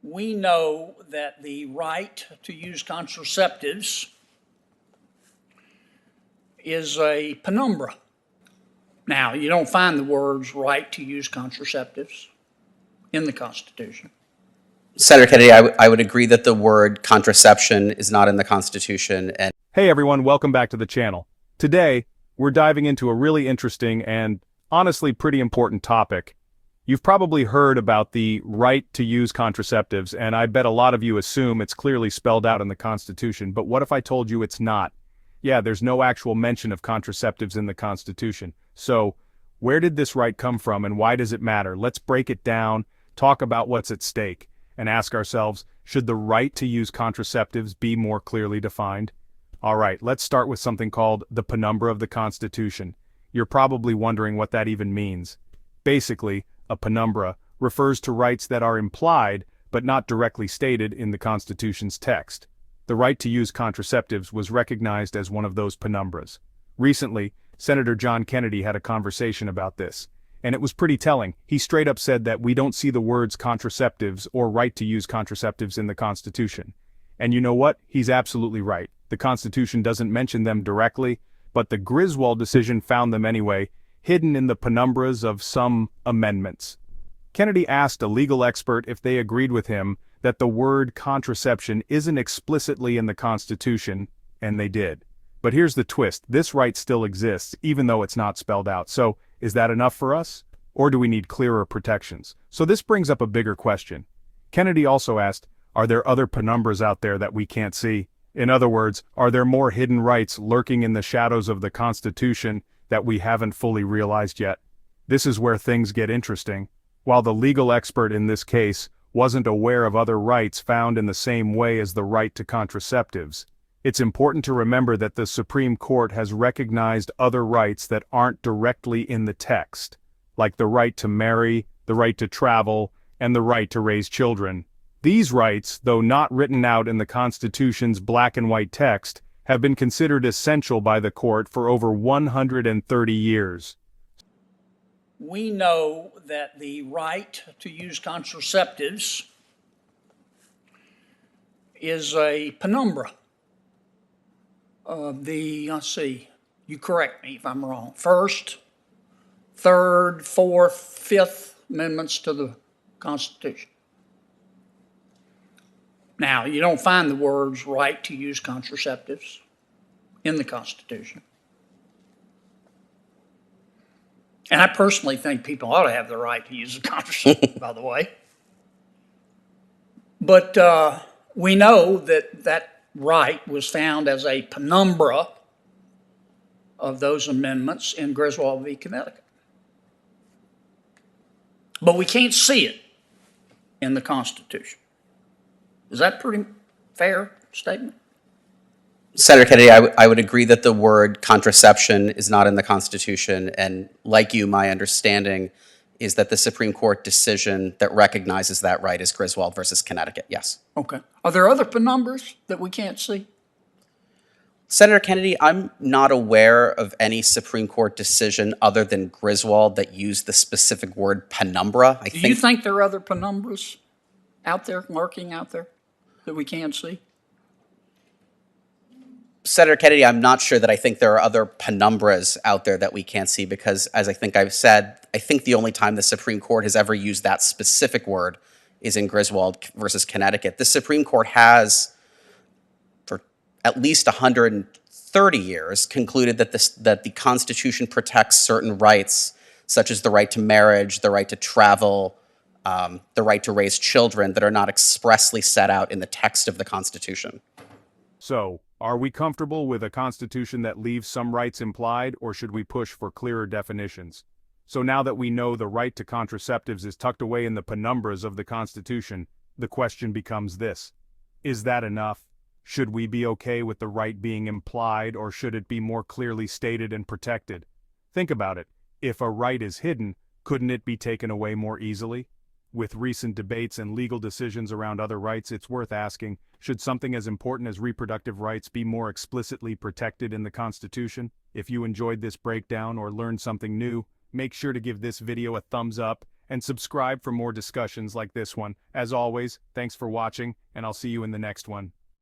We know that the right to use contraceptives is a penumbra. Now, you don't find the words right to use contraceptives in the Constitution. Senator Kennedy, I would agree that the word contraception is not in the Constitution. And Hey everyone, welcome back to the channel. Today, we're diving into a really interesting and honestly pretty important topic. You've probably heard about the right to use contraceptives, and I bet a lot of you assume it's clearly spelled out in the Constitution, but what if I told you it's not? Yeah, there's no actual mention of contraceptives in the Constitution. So, where did this right come from and why does it matter? Let's break it down, talk about what's at stake, and ask ourselves, should the right to use contraceptives be more clearly defined? All right, let's start with something called the penumbra of the Constitution. You're probably wondering what that even means. Basically, a penumbra refers to rights that are implied but not directly stated in the Constitution's text. The right to use contraceptives was recognized as one of those penumbras. Recently, Senator John Kennedy had a conversation about this, and it was pretty telling. He straight up said that we don't see the words contraceptives or right to use contraceptives in the Constitution. And you know what? He's absolutely right. The Constitution doesn't mention them directly, but the Griswold decision found them anyway, hidden in the penumbras of some amendments. Kennedy asked a legal expert if they agreed with him that the word contraception isn't explicitly in the Constitution, and they did. But here's the twist, this right still exists, even though it's not spelled out. So, is that enough for us? Or do we need clearer protections? So this brings up a bigger question. Kennedy also asked, are there other penumbras out there that we can't see? In other words, are there more hidden rights lurking in the shadows of the Constitution that we haven't fully realized yet? This is where things get interesting. While the legal expert in this case wasn't aware of other rights found in the same way as the right to contraceptives, it's important to remember that the Supreme Court has recognized other rights that aren't directly in the text, like the right to marry, the right to travel, and the right to raise children. These rights, though not written out in the Constitution's black and white text, have been considered essential by the court for over 130 years. We know that the right to use contraceptives is a penumbra of the, you correct me if I'm wrong, First, Third, Fourth, Fifth Amendments to the Constitution. Now, you don't find the words right to use contraceptives in the Constitution. And I personally think people ought to have the right to use a contraceptive, by the way. But we know that that right was found as a penumbra of those amendments in Griswold v. Connecticut. But we can't see it in the Constitution. Is that a pretty fair statement? Senator Kennedy, I would agree that the word contraception is not in the Constitution, and like you, my understanding is that the Supreme Court decision that recognizes that right is Griswold versus Connecticut, yes. Okay. Are there other penumbras that we can't see? Senator Kennedy, I'm not aware of any Supreme Court decision other than Griswold that used the specific word penumbra. Do you think there are other penumbras out there, lurking out there, that we can't see? Senator Kennedy, I'm not sure that I think there are other penumbras out there that we can't see because, as I think I've said, I think the only time the Supreme Court has ever used that specific word is in Griswold versus Connecticut. The Supreme Court has, for at least 130 years, concluded that the Constitution protects certain rights, such as the right to marriage, the right to travel, the right to raise children, that are not expressly set out in the text of the Constitution. So, are we comfortable with a Constitution that leaves some rights implied, or should we push for clearer definitions? So now that we know the right to contraceptives is tucked away in the penumbras of the Constitution, the question becomes this: is that enough? Should we be okay with the right being implied, or should it be more clearly stated and protected? Think about it. If a right is hidden, couldn't it be taken away more easily? With recent debates and legal decisions around other rights, it's worth asking, should something as important as reproductive rights be more explicitly protected in the Constitution? If you enjoyed this breakdown or learned something new, make sure to give this video a thumbs up and subscribe for more discussions like this one. As always, thanks for watching, and I'll see you in the next one.